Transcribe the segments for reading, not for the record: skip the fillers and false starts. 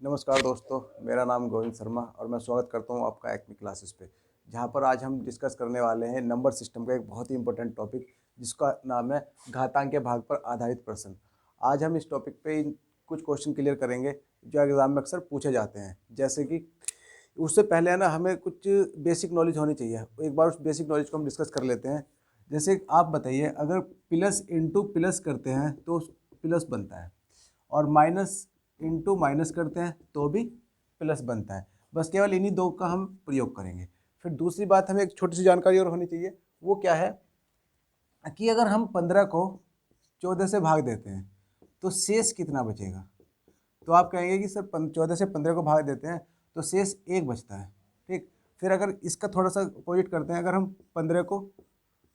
नमस्कार दोस्तों, मेरा नाम गोविंद शर्मा और मैं स्वागत करता हूं आपका एक्मी क्लासेस पे, जहां पर आज हम डिस्कस करने वाले हैं नंबर सिस्टम का एक बहुत ही इंपॉर्टेंट टॉपिक, जिसका नाम है घातांक के भाग पर आधारित प्रश्न। आज हम इस टॉपिक पे कुछ क्वेश्चन क्लियर करेंगे जो एग्जाम में अक्सर पूछे जाते हैं। जैसे कि उससे पहले है ना, हमें कुछ बेसिक नॉलेज होनी चाहिए। एक बार उस बेसिक नॉलेज को हम डिस्कस कर लेते हैं। जैसे आप बताइए, अगर प्लस इंटू प्लस करते हैं तो प्लस बनता है, और माइनस इंटू माइनस करते हैं तो भी प्लस बनता है। बस केवल इन्हीं दो का हम प्रयोग करेंगे। फिर दूसरी बात, हमें एक छोटी सी जानकारी और होनी चाहिए। वो क्या है कि अगर हम 15 को 14 से भाग देते हैं तो शेष कितना बचेगा। तो आप कहेंगे कि सर 14 से 15 को भाग देते हैं तो शेष 1 बचता है। ठीक, फिर अगर इसका थोड़ा सा अपोजिट करते हैं, अगर हम 15 को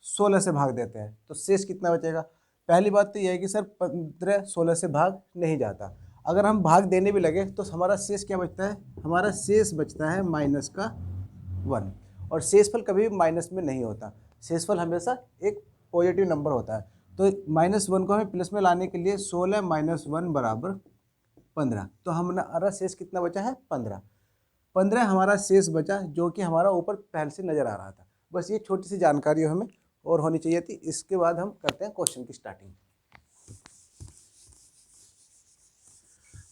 16 से भाग देते हैं तो शेष कितना बचेगा। पहली बात तो यह है कि सर 15 16 से भाग नहीं जाता। अगर हम भाग देने भी लगे तो हमारा शेष क्या बचता है, हमारा शेष बचता है माइनस का 1। और शेषफल कभी भी माइनस में नहीं होता, शेषफल हमेशा एक पॉजिटिव नंबर होता है। तो -1 को हमें प्लस में लाने के लिए 16 - 1 बराबर 15। तो हमारा शेष कितना बचा है, 15 हमारा शेष बचा, जो कि हमारा ऊपर पहले से नजर आ रहा था। बस ये छोटी सी जानकारी हमें और होनी चाहिए थी। इसके बाद हम करते हैं क्वेश्चन की स्टार्टिंग।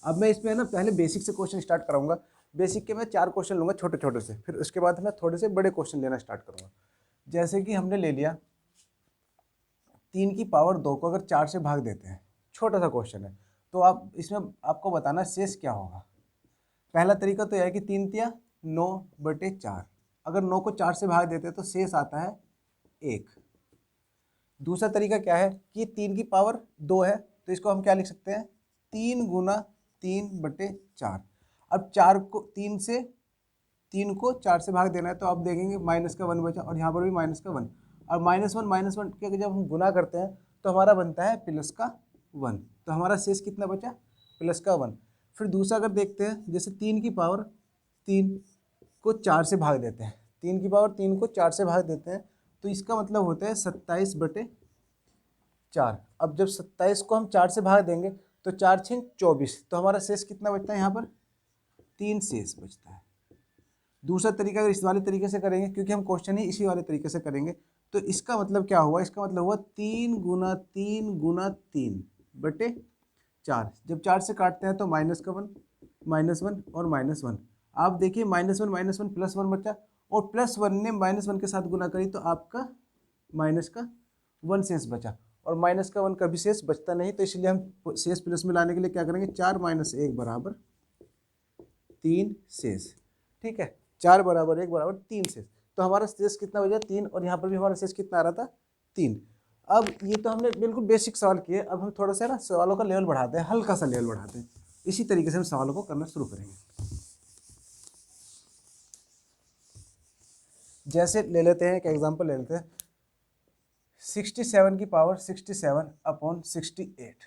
अब मैं इसमें ना पहले बेसिक से क्वेश्चन स्टार्ट कराऊंगा। बेसिक के मैं 4 क्वेश्चन लूंगा छोटे छोटे से, फिर उसके बाद मैं थोड़े से बड़े क्वेश्चन लेना स्टार्ट करूंगा। जैसे कि हमने ले लिया 3 की पावर 2 को अगर 4 से भाग देते हैं, छोटा सा क्वेश्चन है। तो आप इसमें आपको बताना शेष क्या होगा। पहला तरीका तो यह है कि 3 तिया 9/4। अगर 9 को 4 से भाग देते हैं तो शेष आता है 1। दूसरा तरीका क्या है कि 3 की पावर 2 है, तो इसको हम क्या लिख सकते हैं, 3 गुना 3/4। अब 4 को 3 को 4 से भाग देना है, तो आप देखेंगे माइनस का 1 बचा, और यहाँ पर भी माइनस का 1। और -1 के जब हम गुना करते हैं तो हमारा बनता है प्लस का 1। तो हमारा शेष कितना बचा, प्लस का 1। फिर दूसरा अगर देखते हैं, जैसे 3 की पावर 3 को 4 से भाग देते हैं, 3 की पावर 3 को 4 से भाग देते हैं, तो इसका मतलब होता है 27/4। अब जब 27 को हम 4 से भाग देंगे तो 4 6 24, तो हमारा शेष कितना बचता है, यहाँ पर 3 शेष बचता है। दूसरा तरीका अगर इस वाले तरीके से करेंगे, क्योंकि हम क्वेश्चन ही इसी वाले तरीके से करेंगे, तो इसका मतलब क्या हुआ, इसका मतलब हुआ 3 गुना 3 गुना 3/4। जब 4 से काटते हैं तो माइनस का 1 -1 और -1। आप देखिए -1 +1 बचा, और +1 ने -1 के साथ गुना करी तो आपका माइनस का 1 शेष बचा। और माइनस का 1 कभी शेष बचता नहीं, तो इसलिए हम शेष प्लस में लाने के लिए क्या करेंगे, 4 - 1 बराबर 3 शेष। ठीक है, 4 बराबर 1 बराबर 3 शेष। तो हमारा शेष कितना बचा, 3, और यहाँ पर भी हमारा शेष कितना आ रहा था, 3। अब ये तो हमने बिल्कुल बेसिक सवाल किए। अब हम थोड़ा सा ना सवालों का लेवल बढ़ाते हैं, हल्का सा लेवल बढ़ाते हैं। इसी तरीके से हम सवालों को करना शुरू करेंगे। जैसे ले लेते हैं, एक एग्जाम्पल ले लेते हैं, 67 की पावर 67/68।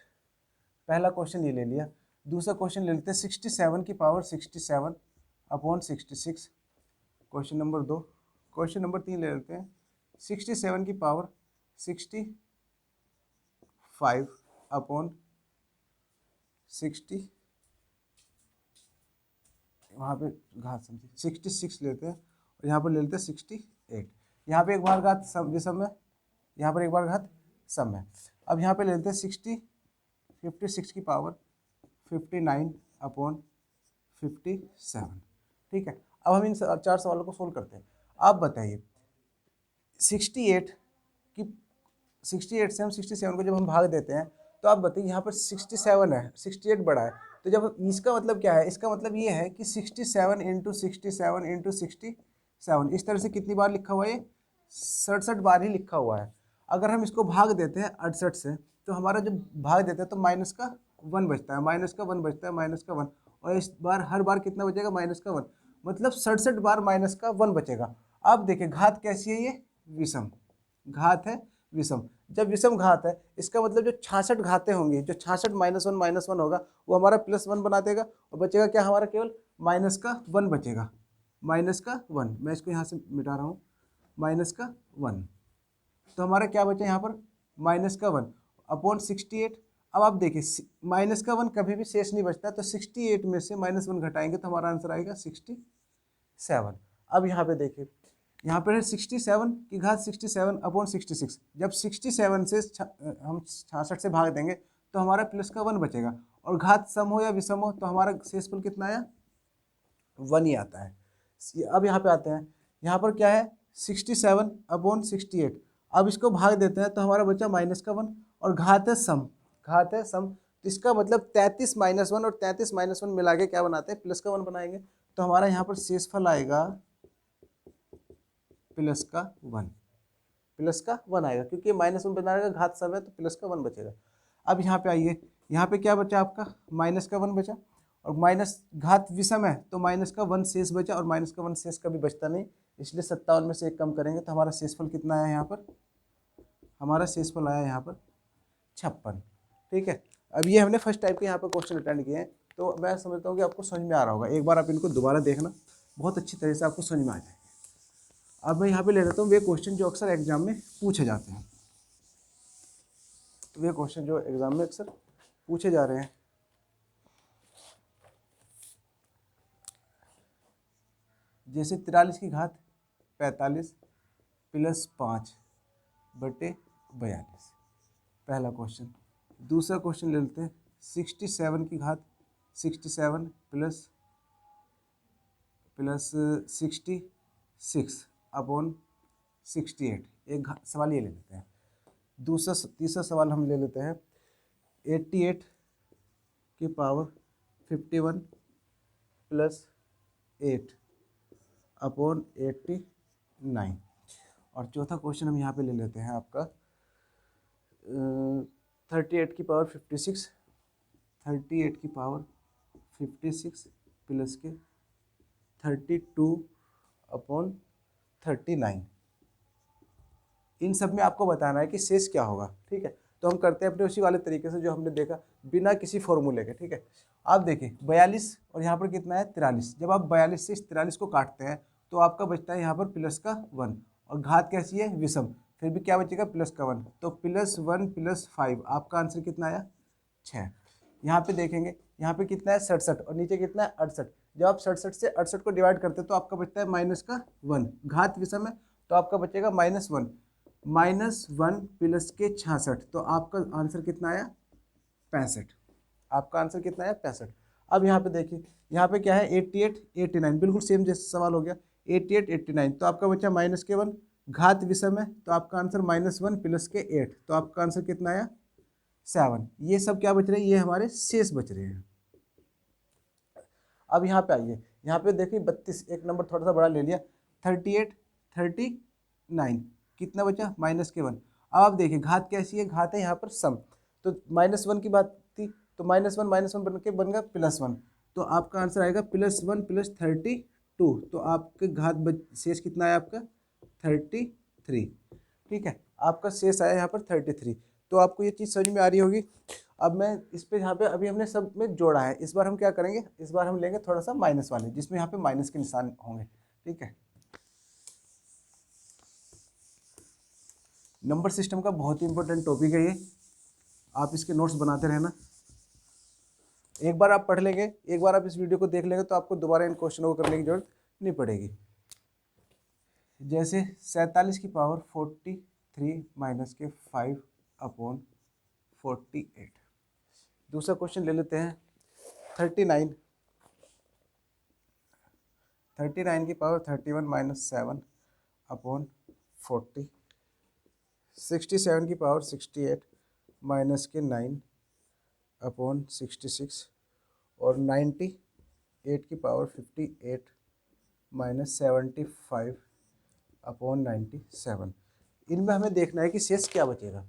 पहला क्वेश्चन ये ले लिया। दूसरा क्वेश्चन ले लेते हैं 67 की power 67/66। Question number 2। Question number 3 ले लेते हैं 67 की पावर 65/60। वहाँ पे घात समझिए 66 लेते हैं, और यहाँ पर ले लेते हैं 68। यहाँ पे एक बार घात सम है, यहाँ पर एक बार घात सम है। अब यहाँ पे ले लेते हैं 56 की पावर 59/57। ठीक है, अब हम इन 4 सवालों को सोल्व करते हैं। आप बताइए 68 की 68 से हम 67 को जब हम भाग देते हैं, तो आप बताइए यहाँ पर 67 है, 68 बड़ा है, तो जब इसका मतलब क्या है, इसका मतलब ये है कि 67 × 67 × 67, इस तरह से कितनी बार लिखा हुआ है, ये 67 बार ही लिखा हुआ है। अगर हम इसको भाग देते हैं 68 से, तो हमारा जब भाग देते हैं तो माइनस का 1 बचता है, माइनस का 1 बचता है, माइनस का 1। और इस बार हर बार कितना बचेगा, माइनस का 1, मतलब 67 बार माइनस का 1 बचेगा। अब देखिए घात कैसी है, ये विषम घात है, विषम। जब विषम घात है, इसका मतलब जो 66 घातें होंगी, जो 66 -1 होगा, वो हमारा +1 बना देगा, और बचेगा क्या हमारा, केवल माइनस का 1 बचेगा, माइनस का 1। मैं इसको यहाँ से मिटा रहा हूँ, माइनस का 1। तो हमारा क्या बचा यहाँ पर, -1/68। अब आप देखिए माइनस का 1 कभी भी शेष नहीं बचता, तो 68 में से -1 घटाएंगे तो हमारा आंसर आएगा 67। अब यहाँ पे देखिए, यहाँ पर है 67 की घात 67 अपॉन 66। जब 67 से हम 66 से भाग देंगे तो हमारा प्लस का 1 बचेगा, और घात सम हो या विषम हो तो हमारा शेषफल कितना आया, 1 ही आता है। अब यहाँ पे आते हैं, यहाँ पर क्या है 67 अपॉन 68। अब इसको भाग देते हैं तो हमारा बचा माइनस का 1, और घात है सम, घात है सम, तो इसका मतलब 33 - 1 और 33 - 1 मिला के क्या बनाते हैं, प्लस का 1 बनाएंगे। तो हमारा यहाँ पर शेषफल आएगा प्लस का 1, प्लस का 1 आएगा, क्योंकि -1 बनाएगा, घात सम है तो प्लस का 1 बचेगा। अब यहाँ पे आइए, यहाँ पे क्या बचा आपका, माइनस का 1 बचा, और माइनस घात विषम है तो माइनस का 1 शेष बचा, और माइनस का 1 शेष कभी बचता नहीं, इसलिए 57 में से 1 कम करेंगे तो हमारा शेषफल कितना आया यहाँ पर, हमारा शेषफल आया यहाँ पर 56। ठीक है, अब ये हमने फर्स्ट टाइप के यहाँ पर क्वेश्चन अटेंड किए हैं, तो मैं समझता हूँ कि आपको समझ में आ रहा होगा। एक बार आप इनको दोबारा देखना, बहुत अच्छी तरह से आपको समझ में आ जाएगा। अब मैं यहाँ पे ले लेता हूँ वे क्वेश्चन जो अक्सर एग्जाम में पूछे जाते हैं, वे क्वेश्चन जो एग्जाम में अक्सर पूछे जा रहे हैं। जैसे 43 की घात 45 प्लस 5 बटे 42, पहला क्वेश्चन। दूसरा क्वेश्चन ले लेते हैं 67 की घात 67 प्लस 66 अपॉन 68। एक सवाल ये ले लेते हैं। तीसरा सवाल हम ले लेते हैं 88 की पावर 51 प्लस 8 अपॉन 89। और चौथा क्वेश्चन हम यहाँ पे ले लेते हैं आपका 38 की पावर 56, 38 की पावर 56 प्लस के 32 अपॉन 39। इन सब में आपको बताना है कि शेष क्या होगा। ठीक है, तो हम करते हैं अपने उसी वाले तरीके से जो हमने देखा, बिना किसी फॉर्मूले के। ठीक है, आप देखिए 42 और यहाँ पर कितना है 43। जब आप 42 से इस 43 को काटते हैं तो आपका बचता है यहाँ पर प्लस का 1, और घात कैसी है विषम, फिर भी क्या बचेगा प्लस का 1, तो +1 + 5 आपका आंसर कितना आया 6। यहाँ पे देखेंगे, यहाँ पे कितना है 67 और नीचे कितना है 68। जब आप 67 से 68 को डिवाइड करते हैं तो आपका बचता है माइनस का 1, घात विषम है तो आपका बचेगा -1, -1 प्लस के 66, तो आपका आंसर कितना आया 65। आपका आंसर कितना आया 65। अब यहाँ पे देखिए, यहाँ पे क्या है 88 89, बिल्कुल सेम जैसा सवाल हो गया 88 89, तो आपका बचा माइनस के 1, घात विषम है तो आपका आंसर -1 प्लस के 8, तो आपका आंसर कितना आया 7। ये सब क्या बच रहे हैं, ये हमारे शेष बच रहे हैं। अब यहाँ पे आइए, यहाँ पे देखिए 32, एक नंबर थोड़ा सा बड़ा ले लिया, 38 39, कितना बचा माइनस के 1। अब आप देखिए घात कैसी है, घात है यहाँ पर सम, तो -1 की बात थी तो -1 बन के बन गया +1, तो आपका आंसर आएगा +1 + 32, तो आपके घात शेष कितना है आपका 33। ठीक है, आपका शेष आया यहाँ पर 33। तो आपको ये चीज़ समझ में आ रही होगी। अब मैं इस पे यहाँ पे अभी हमने सब में जोड़ा है, इस बार हम क्या करेंगे, इस बार हम लेंगे थोड़ा सा माइनस वाले, जिसमें यहाँ पे माइनस के निशान होंगे। ठीक है, नंबर सिस्टम का बहुत ही इंपॉर्टेंट टॉपिक है ये, आप इसके नोट्स बनाते रहना। एक बार आप पढ़ लेंगे, एक बार आप इस वीडियो को देख लेंगे तो आपको दोबारा इन क्वेश्चनों को करने की जरूरत नहीं पड़ेगी। जैसे 47 की पावर 43 माइनस के 5 अपॉन 48। दूसरा क्वेश्चन ले लेते हैं 39 की पावर 31 माइनस 7 अपॉन 40। 67 की पावर 68 माइनस के 9 अपॉन 66, और 98 की पावर 58 माइनस 75 अपॉन 97। इनमें हमें देखना है कि शेष क्या बचेगा।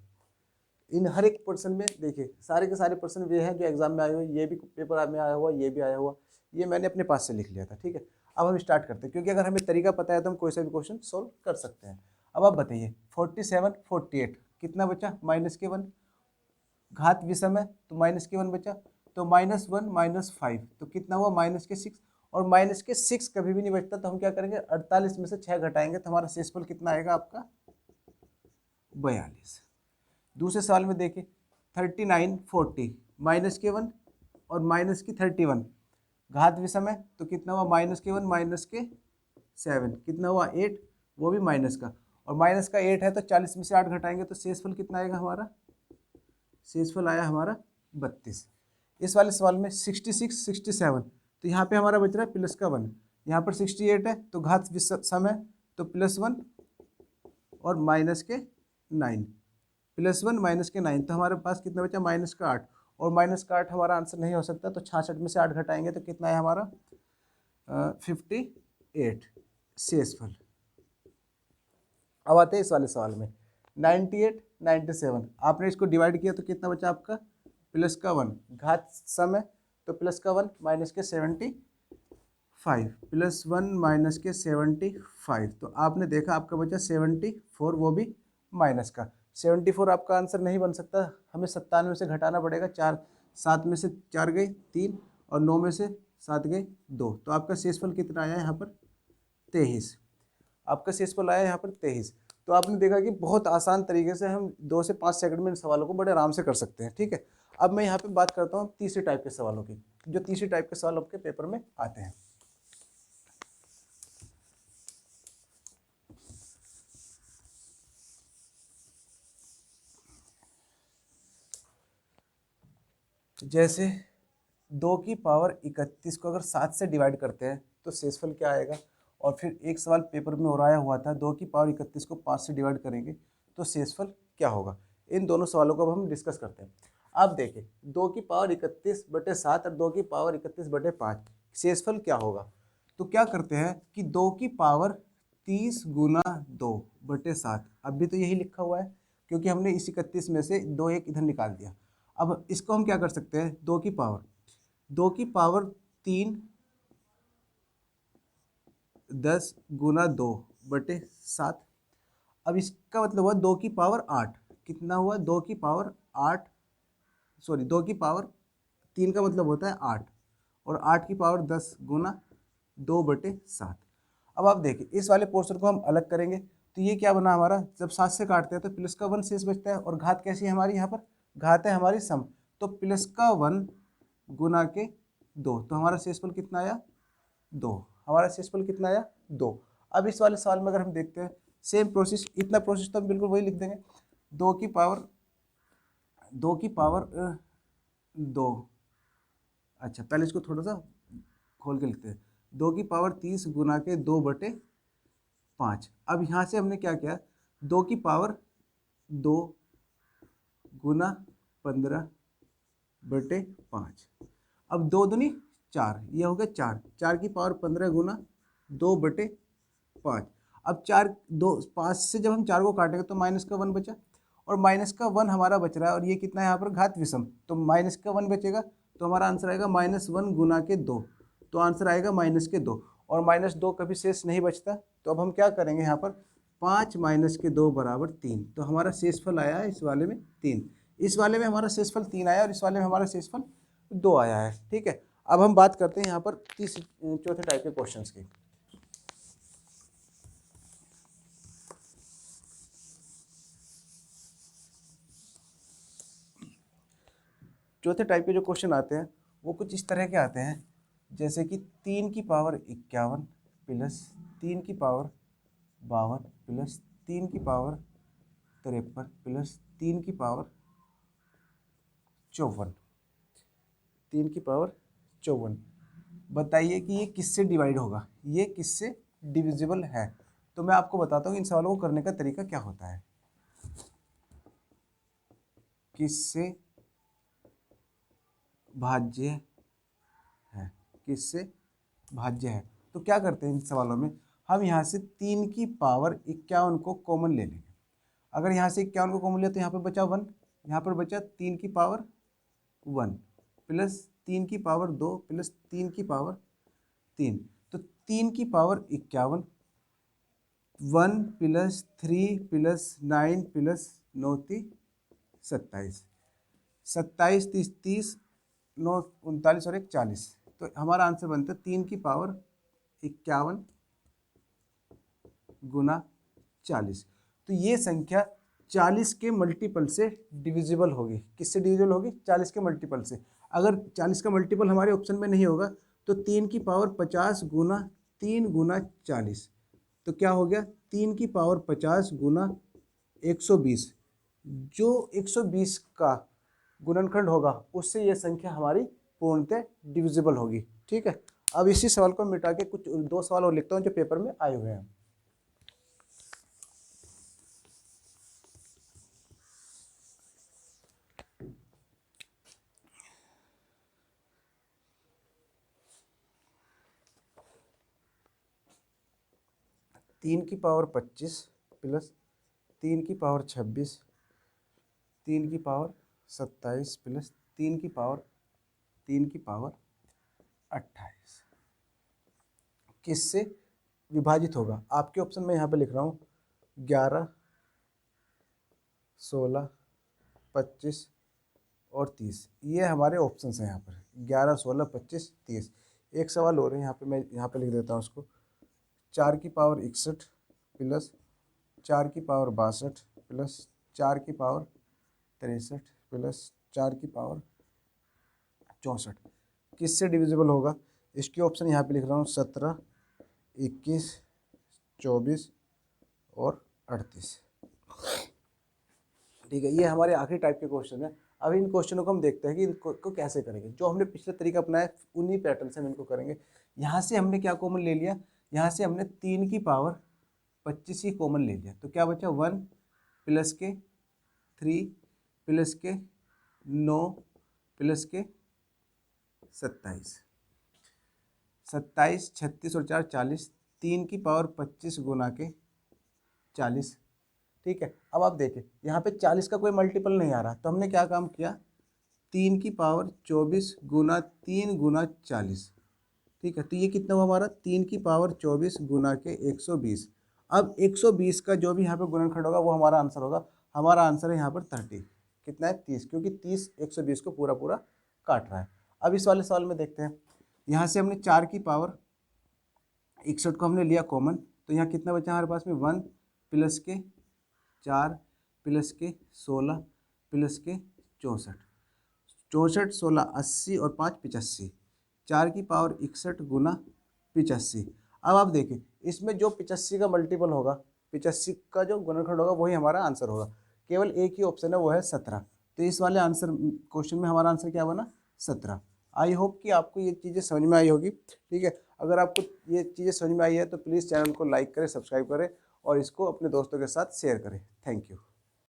इन हर एक पर्सन में देखिए, सारे के सारे पर्सन वे हैं जो एग्जाम में आए हुए, ये भी पेपर में आया हुआ, ये भी आया हुआ, ये मैंने अपने पास से लिख लिया था। ठीक है, अब हम स्टार्ट करते हैं, क्योंकि अगर हमें तरीका पता है तो हम कोई सा भी क्वेश्चन सोल्व कर सकते हैं। अब आप बताइए 47 48 कितना बचा, माइनस के 1, घात विषम है तो माइनस के 1 बचा, तो -1 - 5, तो कितना हुआ माइनस के 6, और माइनस के 6 कभी भी नहीं बचता, तो हम क्या करेंगे 48 में से 6 घटाएंगे तो हमारा शेषफल कितना आएगा आपका 42। दूसरे सवाल में देखिए 39 40 माइनस के 1 और माइनस की 31, घात विषम है तो कितना हुआ माइनस के 1 माइनस के 7, कितना हुआ 8, वो भी माइनस का, और माइनस का 8 है तो 40 में से 8 घटाएंगे तो शेषफल कितना आएगा हमारा, शेषफल आया हमारा 32। इस वाले सवाल में 66 67, तो यहाँ पे हमारा बच रहा है प्लस का 1, यहाँ पर 68 है तो घात विषम है तो +1 और माइनस के 9, +1 माइनस के 9, तो हमारे पास कितना बचा माइनस का 8, और माइनस का 8 हमारा आंसर नहीं हो सकता, तो 66 में से 8 घटाएंगे तो कितना है हमारा 58 शेषफल। अब आते हैं इस वाले सवाल में 98 97, आपने इसको डिवाइड किया तो कितना बचा आपका प्लस का 1, घात सम है तो प्लस का 1 माइनस के 75, +1 माइनस के 75, तो आपने देखा आपका बचा 74, वो भी माइनस का। 74 आपका आंसर नहीं बन सकता, हमें 97 से घटाना पड़ेगा, 4 7 में से 4 गए 3 और 9 में से 7 गए 2, तो आपका शेषफल कितना आया यहाँ पर 23, आपका शेषफल आया यहाँ पर 23। तो आपने देखा कि बहुत आसान तरीके से हम 2 से 5 सेकंड में इन सवालों को बड़े आराम से कर सकते हैं, ठीक है। अब मैं यहाँ पे बात करता हूँ तीसरे टाइप के सवालों की, जो तीसरे टाइप के सवाल आपके पेपर में आते हैं। जैसे 2 की पावर 31 को अगर 7 से डिवाइड करते हैं तो शेषफल क्या आएगा, और फिर एक सवाल पेपर में और आया हुआ था 2 की पावर 31 को 5 से डिवाइड करेंगे तो शेषफल क्या होगा। इन दोनों सवालों को अब हम डिस्कस करते हैं। आप देखिए 2 की पावर 31/7 और 2 की पावर 31/5 शेषफल क्या होगा। तो क्या करते हैं कि 2 की पावर 30 गुना 2/7, अब भी तो यही लिखा हुआ है क्योंकि हमने इस 31 में से 2 एक इधर निकाल दिया। अब इसको हम क्या कर सकते हैं, 2 की पावर 3 10 गुना 2/7, अब इसका मतलब हुआ 2 की पावर 8, कितना हुआ 2 की पावर 8, सॉरी 2 की पावर 3 का मतलब होता है 8, और 8 की पावर 10 गुना 2/7। अब आप देखिए इस वाले पोर्शन को हम अलग करेंगे तो ये क्या बना हमारा, जब 7 से काटते हैं तो प्लस का 1 शेष बचता है, और घात कैसी है हमारी, यहाँ पर घात है हमारी सम, तो प्लस का 1 गुना के 2, तो हमारा शेषफल कितना आया 2, हमारा शेषफल कितना आया 2। अब इस वाले सवाल में अगर हम देखते हैं सेम प्रोसेस, इतना प्रोसेस तो हम बिल्कुल वही लिख देंगे, 2 की पावर 2, अच्छा पहले इसको थोड़ा सा खोल के लिखते हैं, 2 की पावर 30 गुना के 2/5। अब यहाँ से हमने क्या किया, 2 की पावर 2 गुना 15/5, अब 2 दूनी 4, ये हो गया 4, 4 की पावर 15 गुना 2/5। अब 4 2 5 से जब हम 4 को काटेंगे तो माइनस का 1 बचा, और माइनस का 1 हमारा बच रहा है, और ये कितना है यहाँ पर घात विषम, तो माइनस का 1 बचेगा, तो हमारा आंसर आएगा -1 गुना के 2, तो आंसर आएगा -2, और -2 कभी शेष नहीं बचता, तो अब हम क्या करेंगे यहाँ पर 5 - 2 = 3, तो हमारा शेषफल आया है इस वाले में 3, इस वाले में हमारा शेषफल 3 आया और इस वाले में हमारा शेषफल 2 आया है, ठीक है। अब हम बात करते हैं यहाँ पर चौथे टाइप के क्वेश्चंस की। चौथे टाइप के जो क्वेश्चन आते हैं वो कुछ इस तरह के आते हैं, जैसे कि 3 की पावर 51 प्लस 3 की पावर 52 प्लस 3 की पावर 53 प्लस 3 की पावर 54, 3 की पावर 54। बताइए कि ये किससे डिवाइड होगा, ये किससे डिविजिबल है। तो मैं आपको बताता हूँ इन सवालों को करने का तरीका क्या होता है। किससे भाज्य है, किससे भाज्य है, तो क्या करते हैं इन सवालों में, हम यहाँ से 3 की पावर 51 को कॉमन ले लेंगे। अगर यहाँ से 51 को कॉमन लिया तो यहाँ पर बचा 1, यहाँ पर बचा 3 की पावर 1 प्लस 3 की पावर 2 प्लस 3 की पावर 3, तो 3 की पावर 51, 1 प्लस 3 प्लस 9 प्लस 9 × 27, 27 30 30 9 39 और 1 40, तो हमारा आंसर बनता है 3 की पावर 51 गुना 40। तो ये संख्या 40 के मल्टीपल से डिविजिबल होगी। किससे डिविजिबल होगी? 40 के मल्टीपल से। अगर 40 का मल्टीपल हमारे ऑप्शन में नहीं होगा तो 3 की पावर 50 गुना 3 गुना 40, तो क्या हो गया? 3 की पावर 50 गुना 120। जो 120 का गुणनखंड होगा उससे ये संख्या हमारी पूर्णतः डिविजिबल होगी। ठीक है, अब इसी सवाल को मिटा के कुछ 2 सवाल और लिखता हूँ जो पेपर में आए हुए हैं। तीन की पावर 25 प्लस 3 की पावर 26, 3 की पावर 27 प्लस 3 की पावर 28 किससे विभाजित होगा? आपके ऑप्शन में यहाँ पे लिख रहा हूँ 11, 16, 25 और 30। ये हमारे ऑप्शंस हैं यहाँ पर 11, 16, 25, 30। एक सवाल और है यहाँ पे, मैं यहाँ पे लिख देता हूँ उसको। 4 की पावर 61 प्लस 4 की पावर 62 प्लस 4 की पावर 63 प्लस 4 की पावर 64 किससे डिविजिबल होगा? इसके ऑप्शन यहाँ पे लिख रहा हूँ 17, 21, 24 और 38। ठीक है, ये हमारे आखिरी टाइप के क्वेश्चन है। अब इन क्वेश्चनों को हम देखते हैं कि इनको कैसे करेंगे। जो हमने पिछले तरीका अपनाया उन्हीं पैटर्न से हम इनको करेंगे। यहाँ से हमने क्या कॉमन ले लिया? यहाँ से हमने 3 की पावर 25 ही कॉमन ले लिया, तो क्या बचा? 1 प्लस के 3 प्लस के 9 प्लस के 27, 27, 36 और 4 40, 3 की पावर 25 गुना के 40। ठीक है, अब आप देखें यहाँ पे 40 का कोई मल्टीपल नहीं आ रहा, तो हमने क्या काम किया? 3 की पावर 24 गुना 3 गुना 40। ठीक है, तो ये कितना हुआ हमारा? 3 की पावर 24 गुना के 120। अब 120 का जो भी यहाँ पे गुणनखंड होगा वो हमारा आंसर होगा। हमारा आंसर है यहाँ पर 30। कितना है? 30, क्योंकि 30 120 को पूरा पूरा काट रहा है। अब इस वाले सवाल में देखते हैं। यहाँ से हमने 4 की पावर 61 को हमने लिया कॉमन, तो यहाँ कितना बचा हमारे पास में? 1 प्लस के 4 प्लस के 16 प्लस के 64, 64, 16, 80 और 5 85, 4 की पावर 61 गुना 85। अब आप देखें इसमें जो 85 का मल्टीपल होगा, 85 का जो गुणनखंड होगा वही हमारा आंसर होगा। केवल एक ही ऑप्शन है, वो है 17। तो इस वाले आंसर क्वेश्चन में हमारा आंसर क्या बना? 17। आई होप कि आपको ये चीज़ें समझ में आई होगी। ठीक है, अगर आपको ये चीज़ें समझ में आई है तो प्लीज़ चैनल को लाइक करें, सब्सक्राइब करें और इसको अपने दोस्तों के साथ शेयर करें। Thank you.